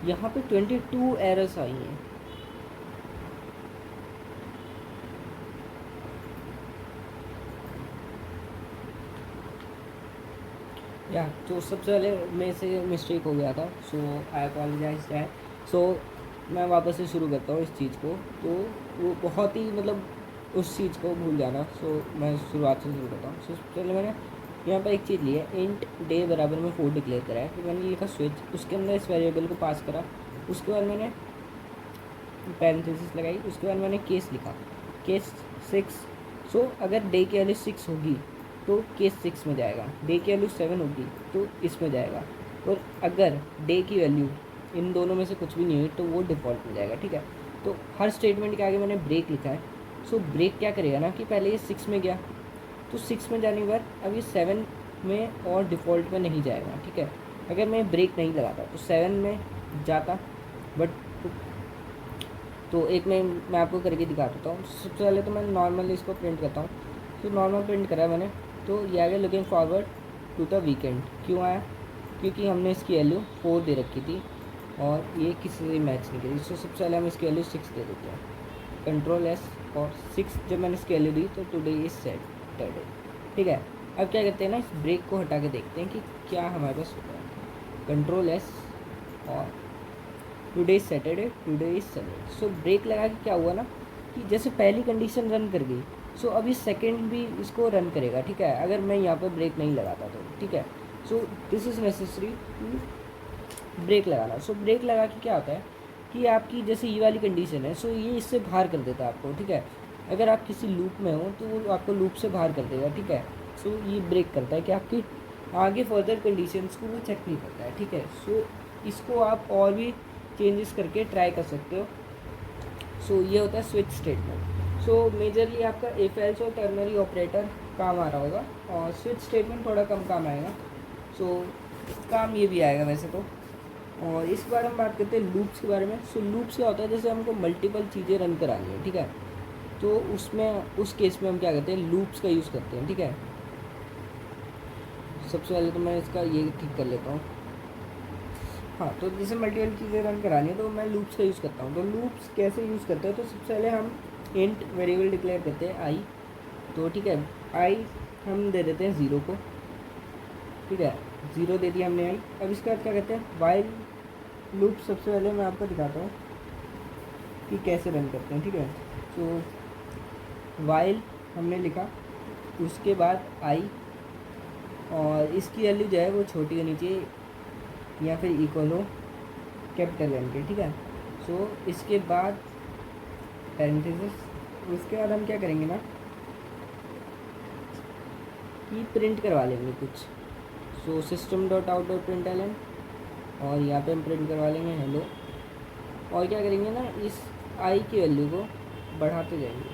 यहाँ पे 22 एरर्स आई हैं। या तो सबसे पहले मेरे से मिस्टेक हो गया था, सो आई अपॉलोजाइज दैट। सो मैं वापस से शुरू करता हूँ इस चीज़ को। तो वो बहुत ही मतलब उस चीज़ को भूल जाना। सो मैं शुरुआत से शुरू करता हूँ। सो सबसे पहले मैंने यहाँ पर एक चीज़ ली है, इंट डे बराबर में 4 डिक्लेयर करा है। फिर मैंने लिखा स्विच, उसके अंदर इस वेरिएबल को पास करा। उसके बाद मैंने पैरेंथेसिस लगाई, उसके बाद मैंने केस लिखा, केस 6। सो अगर डे की वैल्यू 6 होगी तो केस 6 में जाएगा, डे की वैल्यू 7 होगी तो इसमें जाएगा, और अगर डे की वैल्यू इन दोनों में से कुछ भी नहीं हुई तो वो डिफ़ॉल्ट में जाएगा, ठीक है। तो हर स्टेटमेंट के आगे मैंने ब्रेक लिखा है। सो ब्रेक क्या करेगा ना कि पहले ये 6 में गया, तो 6 में जाने के बाद अब ये 7 में और डिफ़ॉल्ट में नहीं जाएगा, ठीक है। अगर मैं ब्रेक नहीं लगाता तो 7 में जाता, बट तो एक मैं आपको करके दिखा देता हूँ। सबसे पहले तो मैं नॉर्मली इसको प्रिंट करता हूँ। तो नॉर्मल प्रिंट करा मैंने, तो ये आ गया looking forward to the weekend. क्यों आया, क्योंकि हमने इसकी वैल्यू 4 दे रखी थी और ये किसी से मैच नहीं करी। तो सबसे पहले हम इसकी वैल्यू 6 दे देते हैं, कंट्रोल एस, और 6 जब मैंने इसकी वैल्यू दी तो टुडे इज़ सैटरडे, ठीक है। अब क्या करते हैं ना, इस ब्रेक को हटा के देखते हैं कि क्या हमारे पास होता है। कंट्रोल एस और today is Saturday, today is Sunday. So break लगा के क्या हुआ ना कि जैसे पहली कंडीशन रन कर गई, सो अभी सेकंड भी इसको रन करेगा, ठीक है, अगर मैं यहाँ पर ब्रेक नहीं लगाता तो, ठीक है। So this is necessary to break लगाना। सो ब्रेक लगा के क्या होता है कि आपकी जैसे ये वाली कंडीशन है, सो ये इससे बाहर कर देता है आपको, ठीक है। अगर आप किसी लूप में हो तो वो आपको लूप से बाहर कर देगा, ठीक है। सो ये ब्रेक करता है कि आपकी आगे फर्दर कंडीशंस को वो चेक नहीं करता है, ठीक है। सो इसको आप और भी चेंजेस करके ट्राई कर सकते हो। सो ये होता है स्विच स्टेटमेंट। सो मेजरली आपका इफ एल्स और टर्नरी ऑपरेटर काम आ रहा होगा और स्विच स्टेटमेंट थोड़ा कम काम आएगा। सो काम ये भी आएगा वैसे तो। और इस बार हम बात करते हैं लूप्स के बारे में। सो लूप्स क्या होता है, जैसे हमको मल्टीपल चीज़ें रन करानी है, ठीक है, तो उसमें उस केस में हम क्या करते हैं, लूप्स का यूज़ करते हैं, ठीक है। सबसे पहले तो मैं इसका ये ठीक कर लेता हूँ। हाँ, तो जैसे मल्टीपल चीज़ें रन करानी है तो मैं लूप्स का यूज़ करता हूँ। तो लूप्स कैसे यूज़ करते हैं, तो सबसे पहले हम इंट वेरिएबल डिक्लेयर करते हैं आई। तो ठीक है, आई हम दे देते हैं 0 को, ठीक है, 0 दे दिया हमने आई। अब इसके बाद क्या कहते हैं, वाइल लूप। सबसे पहले मैं आपको दिखाता हूँ कि कैसे रन करते हैं, ठीक है। तो वाइल हमने लिखा, उसके बाद आई, और इसकी वैल्यू जो है वो छोटी होनी चाहिए या फिर इक्वल हो कैपिटल एन के, ठीक है। सो इसके बाद पैरेंथेसिस, उसके बाद हम क्या करेंगे ना कि प्रिंट करवा लेंगे कुछ। So system dot out dot print L N, और यहाँ पे हम प्रिंट करवा लेंगे हेलो। और क्या करेंगे ना, इस आई की वैल्यू को बढ़ाते जाएंगे।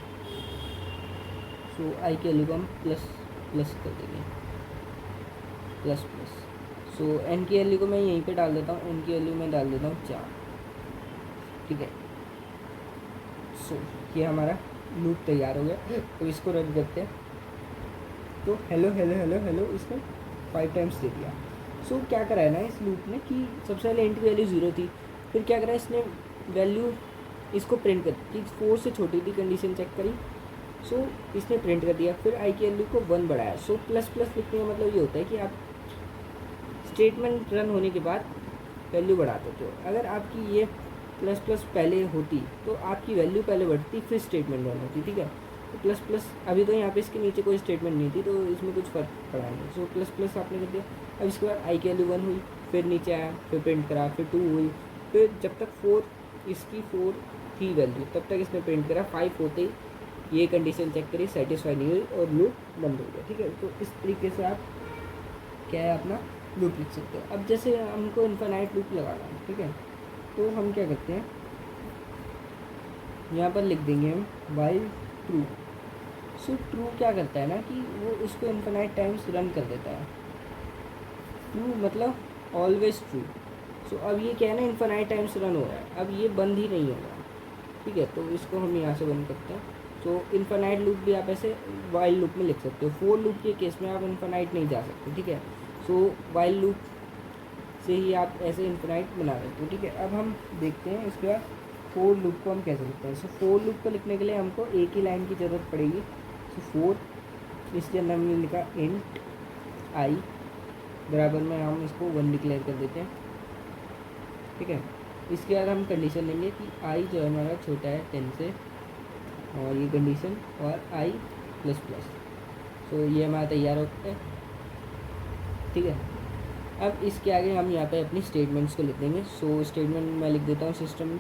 सो आई की वैल्यू को हम प्लस प्लस कर देंगे, प्लस प्लस। सो एन की वैल्यू को मैं यहीं पे डाल देता हूँ, एन की वैल्यू मैं डाल देता हूँ 4, ठीक है। सो ये हमारा लूप तैयार हो गया। तो इसको रन करते हैं। तो हेलो हेलो हेलो हेलो इसने 5 टाइम्स दे दिया। सो क्या करा है ना इस लूप ने कि सबसे पहले इंट की वैल्यू 0 थी, फिर क्या करा इसने वैल्यू इसको प्रिंट कर दी, 4 से छोटी थी, कंडीशन चेक करी, सो इसने प्रिंट कर दिया। फिर आई की वैल्यू को 1 बढ़ाया। सो प्लस प्लस लिखने का मतलब ये होता है कि आप स्टेटमेंट रन होने के बाद वैल्यू बढ़ा देते हो। अगर आपकी ये प्लस प्लस पहले होती तो आपकी वैल्यू पहले बढ़ती फिर स्टेटमेंट रन होती, ठीक है। तो प्लस प्लस, अभी तो यहाँ पे इसके नीचे कोई स्टेटमेंट नहीं थी तो इसमें कुछ फर्क पड़ा नहीं। सो प्लस प्लस आपने कर दिया। अब इसके बाद आई की वैल्यू 1 हुई, फिर नीचे आया, फिर प्रिंट करा, फिर 2 हुई, फिर जब तक 4, इसकी 4 थी वैल्यू तब तक इसने प्रिंट करा। 5 होते ही ये कंडीशन चेक करी, सेटिस्फाई नहीं हुई और लूप बंद हो गया, ठीक है। तो इस तरीके से आप क्या है अपना लूप लिख सकते हो। अब जैसे हमको इन्फिनाइट लूप लगाना है, ठीक है, तो हम क्या करते हैं, यहाँ पर लिख देंगे हम वाइल ट्रू। सो ट्रू क्या करता है ना कि वो उसको इन्फिनाइट टाइम्स रन कर देता है। ट्रू मतलब ऑलवेज ट्रू। सो अब ये क्या है ना, इन्फिनाइट टाइम्स रन हो रहा है, अब ये बंद ही नहीं होगा, ठीक है। तो इसको हम यहाँ से बंद करते हैं। सो इन्फिनाइट लूप भी आप ऐसे वाइल लूप में लिख सकते हो। फोर लूप के केस में आप इन्फिनाइट नहीं जा सकते, ठीक है। सो वाइल लूप से ही आप ऐसे इन्फिनाइट बना सकते हो, ठीक है। अब हम देखते हैं इसके बाद फोर लूप को हम कैसे लिखते हैं। सो फोर लूप को लिखने के लिए हमको एक ही लाइन की ज़रूरत पड़ेगी। सो फोर, इसके अंदर हमने लिखा इंट आई, बराबर में हम इसको 1 डिक्लेयर कर देते हैं, ठीक है। इसके बाद हम कंडीशन लेंगे कि आई जो है हमारा छोटा है 10 से, और ये कंडीशन, और आई प्लस प्लस। तो ये हमारा तैयार होता है, ठीक है। अब इसके आगे हम यहाँ पे अपनी स्टेटमेंट्स को लिख देंगे। सो स्टेटमेंट मैं लिख देता हूँ system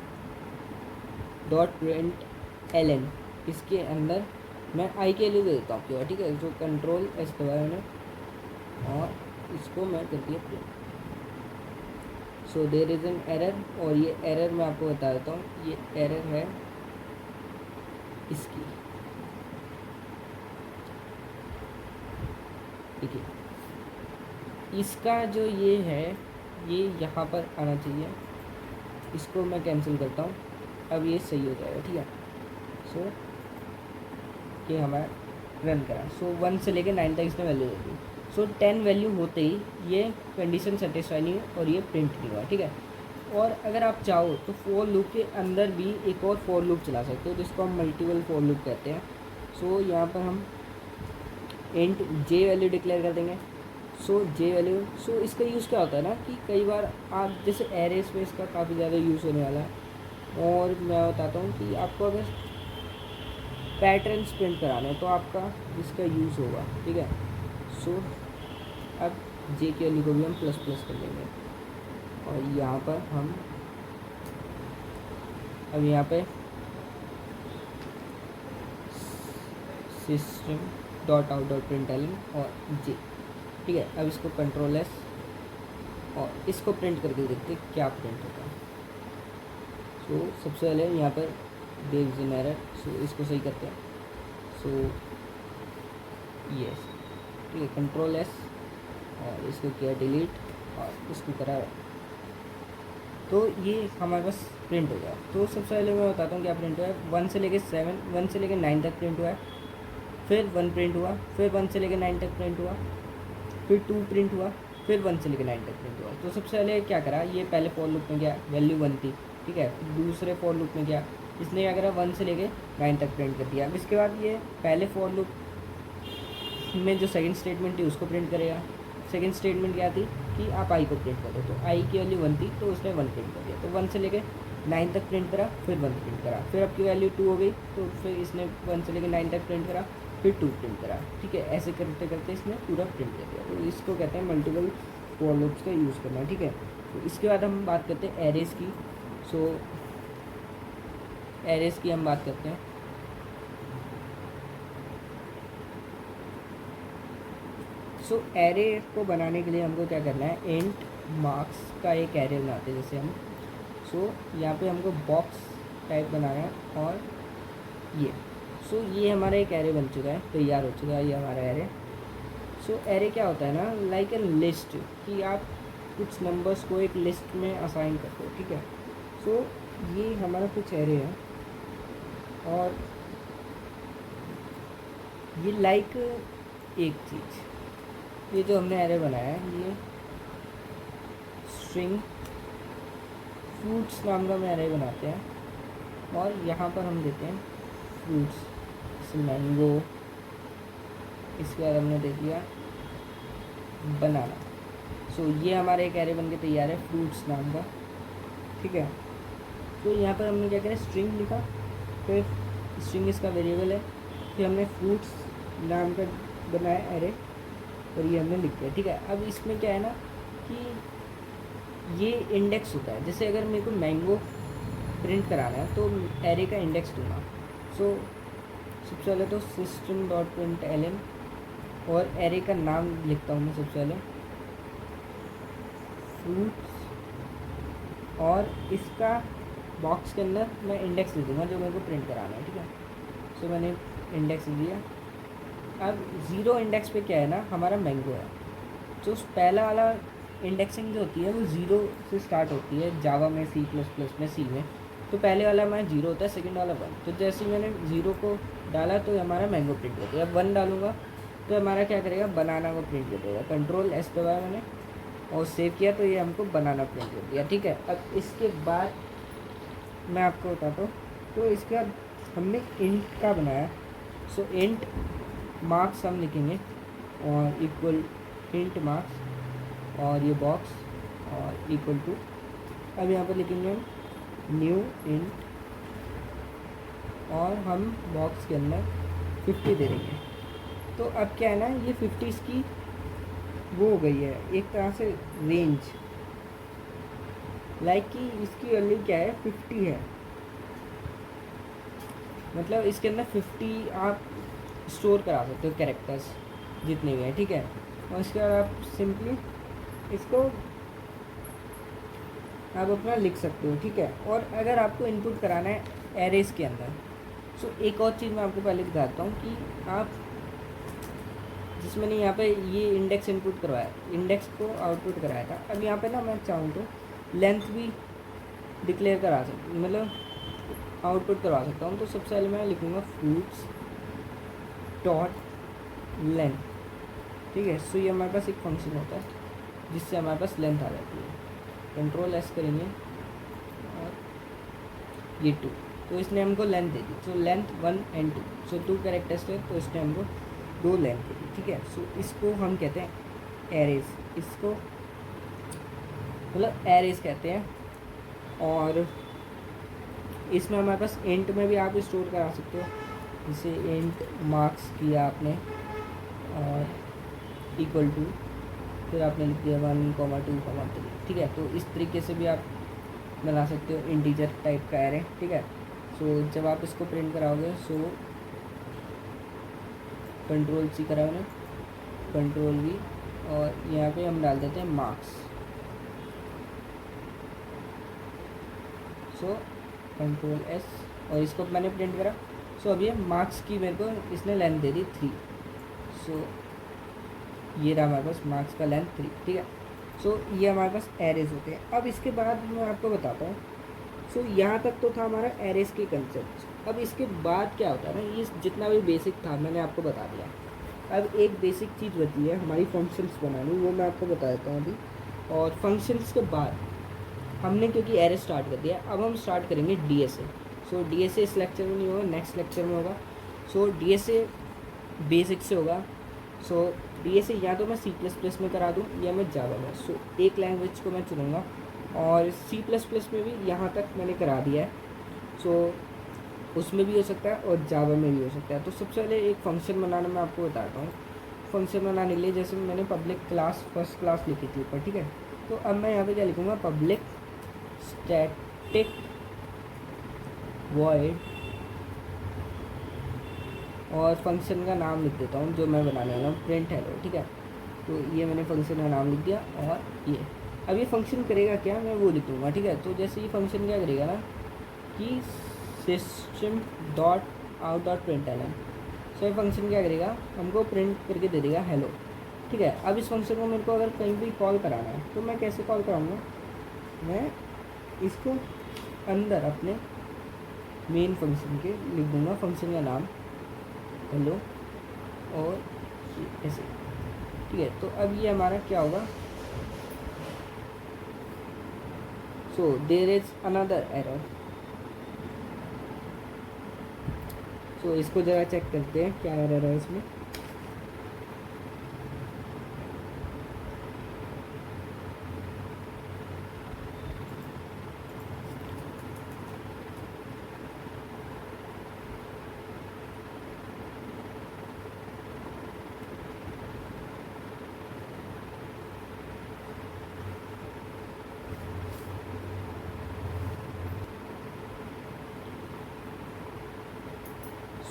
dot print L N, इसके अंदर मैं आई के लिए दे देता हूँ प्योर, ठीक है। जो कंट्रोल एस दबाया मैंने और इसको मैं कर दिया print. So there is an error, और ये एरर मैं आपको बता देता हूँ, ये एरर है इसकी, ठीक है। इसका जो ये है ये यहाँ पर आना चाहिए, इसको मैं कैंसिल करता हूँ, अब ये सही हो जाएगा, ठीक है। सो ये हमारा रन करा। सो 1 से लेकर 9 तक इसने वैल्यू दे दी। सो 10 वैल्यू होते ही ये कंडीशन सेटिस्फाई नहीं हुई और ये प्रिंट नहीं हुआ, ठीक है। और अगर आप चाहो तो फोर लूप के अंदर भी एक और फोर लूप चला सकते हो, जिसको हम मल्टीपल फोर लूप कहते हैं। सो यहाँ पर हम इंट जे वैल्यू डिक्लेयर कर देंगे। सो जे वैल्यू, सो इसका यूज़ क्या होता है ना कि कई बार आप जैसे एरेस में इसका काफ़ी ज़्यादा यूज़ होने वाला है, और मैं बताता हूँ कि आपको अगर पैटर्न्स प्रिंट कराना है तो आपका इसका यूज़ होगा, ठीक है। सो अब जे की वैल्यू को भी हम प्लस प्लस कर देंगे, और यहाँ पर हम अब यहाँ पे system dot out dot print L और जे, ठीक है। अब इसको कंट्रोल एस और इसको प्रिंट करके देखते हैं क्या प्रिंट होता है। सो सबसे पहले यहाँ पर there is an error, so इसको सही करते हैं। सो यस, ठीक है, कंट्रोल एस और इसको किया डिलीट और इसको करा, तो ये हमारे पास प्रिंट हो गया। तो सबसे पहले मैं बताता हूँ क्या प्रिंट हुआ है। 1 से लेके 7, 1 से लेके 9 तक प्रिंट हुआ है, फिर 1 प्रिंट हुआ, फिर 1 से लेके 9 तक प्रिंट हुआ, फिर 2 प्रिंट हुआ, फिर 1 से लेके 9 तक प्रिंट हुआ। तो सबसे पहले क्या करा, ये पहले फॉर लूप में गया, वैल्यू 1 थी, ठीक है। दूसरे फॉर लूप में गया, इसने क्या करा 1 से लेके 9 तक प्रिंट कर दिया। अब इसके बाद ये पहले फॉर लूप में जो सेकंड स्टेटमेंट थी उसको प्रिंट करेगा। सेकंड स्टेटमेंट क्या थी कि आप आई को प्रिंट करो, तो आई की वैल्यू 1 थी तो उसने 1 प्रिंट कर दिया। तो 1 से लेके 9 तक प्रिंट करा, फिर 1 प्रिंट करा, फिर आपकी वैल्यू 2 हो गई तो फिर इसने 1 से लेके 9 तक प्रिंट करा, फिर 2 प्रिंट करा, ठीक है। ऐसे करते करते इसने पूरा प्रिंट कर दिया। तो इसको कहते हैं मल्टीपल फॉर लूप्स का यूज़ करना, ठीक है। तो इसके बाद हम बात करते हैं एरेज़ की। सो एरेज़ की हम बात करते हैं। सो एरे को बनाने के लिए हमको क्या करना है, इंट मार्क्स का एक एरे बनाते हैं जैसे हम। सो यहाँ पे हमको बॉक्स टाइप बनाना है और ये ये हमारा एक एरे बन चुका है, तैयार हो चुका है ये हमारा एरे। एरे क्या होता है ना, लाइक ए लिस्ट, कि आप कुछ नंबर्स को एक लिस्ट में असाइन करते हो, ठीक है। ये हमारा कुछ एरे है और ये लाइक एक चीज़, ये जो हमने एरे बनाया है ये स्ट्रिंग फ्रूट्स नाम का हम एरे बनाते हैं और यहाँ पर हम देते हैं फ्रूट्स, जैसे मैंगो। इसके बाद हमने दे दिया बनाना। ये हमारा एक एरे बन के तैयार है फ्रूट्स नाम का, ठीक है। तो यहाँ पर हमने क्या करा, स्ट्रिंग लिखा, फिर स्ट्रिंग इसका वेरिएबल है, फिर हमने फ्रूट्स नाम का बनाया एरे और ये हमने लिख दिया, ठीक है। अब इसमें क्या है ना कि ये इंडेक्स होता है, जैसे अगर मेरे को मैंगो प्रिंट कराना है तो एरे का इंडेक्स दूंगा। सबसे पहले तो system.println और एरे का नाम लिखता हूँ मैं सबसे पहले फ्रूट्स, और इसका बॉक्स के अंदर मैं इंडेक्स लिख दूँगा जो मेरे को प्रिंट कराना है, ठीक है। मैंने इंडेक्स दिया। अब 0 इंडेक्स पे क्या है ना, हमारा मैंगो है। पहला वाला इंडेक्सिंग जो होती है वो 0 से स्टार्ट होती है जावा में, C++ में, सी में। तो पहले वाला हमारा 0 होता है, सेकंड वाला 1। तो जैसे ही मैंने 0 को डाला तो हमारा मैंगो प्रिंट हो गया। अब 1 डालूंगा तो हमारा क्या करेगा, बनाना को प्रिंट कर देगा। कंट्रोल एस दबाया मैंने और सेव किया तो ये हमको बनाना प्रिंट कर दिया, ठीक है। अब इसके बाद मैं आपको बताता हूँ, तो इसके बाद हमने इंट का बनाया। इंट मार्क्स हम लिखेंगे और इक्वल इंट मार्क्स और ये बॉक्स और इक्वल टू, अब यहाँ पर लिखेंगे हम न्यू इंट और हम बॉक्स के अंदर 50 दे देंगे। तो अब क्या है ना, ये 50 इसकी वो हो गई है एक तरह से रेंज, लाइक कि इसकी वैल्यू क्या है, 50 है। मतलब इसके अंदर 50 आप स्टोर करा सकते हो कैरेक्टर्स जितने भी हैं, ठीक है। और इसके बाद आप सिंपली इसको आप अपना लिख सकते हो, ठीक है। और अगर आपको इनपुट कराना है एरेज के अंदर, एक और चीज़ मैं आपको पहले दिखाता हूँ कि आप जिसमें नहीं यहाँ पे ये इंडेक्स इनपुट करवाया, इंडेक्स को आउटपुट कराया था। अब यहाँ पे ना मैं चाहूँ तो लेंथ भी डिक्लेयर करा सकती हूँ, मतलब आउटपुट करवा सकता हूँ। तो सबसे पहले मैं लिखूँगा फ्रूट्स डॉट लेंथ, ठीक है। ये हमारे पास एक फंक्शन होता है जिससे हमारे पास लेंथ आ जाती है। कंट्रोल एस करेंगे और ये 2, तो इसने हमको length they the. Length 1 and 2, 2 characters थे तो इसने हमको 2 लेंथ दे दी, ठीक है। इसको हम कहते हैं एरेज, इसको मतलब एरेज कहते हैं। और इसमें हमारे पास इंट में भी आप स्टोर करा सकते हो, जैसे इंट मार्क्स किया आपने और इक्वल टू, फिर आपने लिख दिया 1, 2, 3, ठीक है। तो इस तरीके से भी आप बना सकते हो इंटीजर टाइप का एरे, ठीक है। जब आप इसको प्रिंट कराओगे कंट्रोल सी करा मैंने, कंट्रोल वी, और यहाँ पे हम डाल देते हैं मार्क्स। कंट्रोल एस और इसको मैंने प्रिंट करा। सो अब ये मार्क्स की मेरे को इसने लेंथ दे दी 3। सो ये रहा हमारे पास मार्क्स का लेंथ 3, ठीक है। सो ये हमारे पास एरेज होते हैं। अब इसके बाद मैं आपको बताता हूँ। सो यहाँ तक तो था हमारा एरेज के कंसेप्ट। अब इसके बाद क्या होता है ना, ये जितना भी बेसिक था मैंने आपको बता दिया। अब एक बेसिक चीज़ बची है हमारी फंक्शंस बनानी, वो मैं आपको बता देता हूँ अभी। और फंक्शंस के बाद हमने क्योंकि एरे स्टार्ट कर दिया, अब हम स्टार्ट करेंगे डीएसए। सो डीएसए इस लेक्चर में नहीं होगा, नेक्स्ट लेक्चर में होगा। सो डीएसए बेसिक से होगा। सो डीएसए या तो मैं C++ में करा दूँ या मैं जावा में। सो एक लैंग्वेज को मैं चुनूँगा और C++ में भी यहाँ तक मैंने करा दिया है। सो उसमें भी हो सकता है और जावा में भी हो सकता है। तो सबसे पहले एक फ़ंक्शन बनाना मैं आपको बताता हूँ। फंक्शन बनाने के लिए जैसे मैंने पब्लिक क्लास फर्स्ट क्लास लिखी थी ऊपर, ठीक है। तो अब मैं यहाँ पे क्या लिखूँगा, पब्लिक स्टैटिक वॉइड, और फंक्शन का नाम लिख देता हूँ जो मैं बनाने वाला हूँ, प्रिंट हेलो, ठीक है। तो ये मैंने फंक्शन का नाम लिख दिया। और ये अब ये फंक्शन करेगा क्या, मैं वो लिख दूँगा, ठीक है। तो जैसे ये फंक्शन क्या करेगा ना कि system dot out dot print ln. So ये फंक्शन क्या करेगा, हमको प्रिंट करके दे देगा हेलो, ठीक है। अब इस फंक्शन को मेरे को अगर कहीं भी कॉल कराना है तो मैं कैसे कॉल कराऊँगा, मैं इसको अंदर अपने मेन फंक्शन के लिख दूँगा फंक्शन का नाम हेलो और ऐसे, ठीक है। तो अब ये हमारा क्या होगा, so there is another error. So इसको ज़रा चेक करते हैं क्या एरर है इसमें।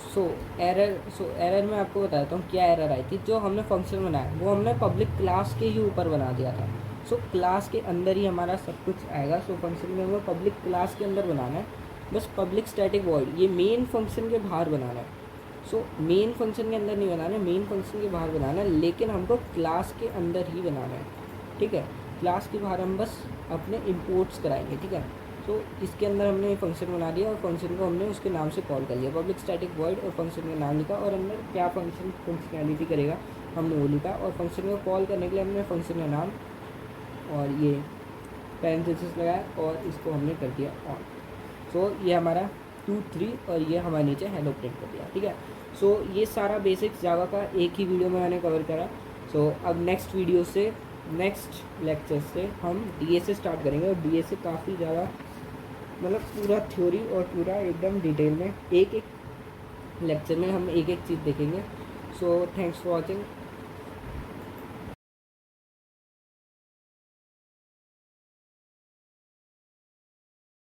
सो एरर मैं आपको बताता हूँ क्या एरर आई थी। जो हमने फंक्शन बनाया वो हमने पब्लिक क्लास के ही ऊपर बना दिया था। सो क्लास के अंदर ही हमारा सब कुछ आएगा। सो फंक्शन में हमें पब्लिक क्लास के अंदर बनाना है, बस पब्लिक स्टैटिक वॉइड ये मेन फंक्शन के बाहर बनाना है। सो मेन फंक्शन के अंदर नहीं बनाना है, मेन फंक्शन के बाहर बनाना है, लेकिन हमको क्लास के अंदर ही बनाना है, ठीक है। क्लास के बाहर हम बस अपने इम्पोर्ट्स कराएंगे, ठीक है। तो इसके अंदर हमने फंक्शन बना दिया और फंक्शन को हमने उसके नाम से कॉल कर लिया, पब्लिक स्टैटिक वॉइड, और फंक्शन का नाम लिखा और अंदर क्या फंक्शनैलिटी करेगा हमने वो लिखा। और फंक्शन को कॉल करने के लिए हमने फंक्शन का नाम और ये पैरेंथेसिस लगाया और इसको हमने कर दिया ऑन। सो ये हमारा 2 3 और ये हमारे नीचे हेलो प्रिंट कर दिया, ठीक है। सो ये सारा बेसिक्स जावा का एक ही वीडियो में मैंने कवर करा। सो अब नेक्स्ट वीडियो से, नेक्स्ट लेक्चर से हम डीएसए स्टार्ट करेंगे। और डीएसए काफ़ी ज़्यादा मतलब पूरा थ्योरी और पूरा एकदम डिटेल में एक एक लेक्चर में हम एक एक चीज़ देखेंगे। So thanks for watching.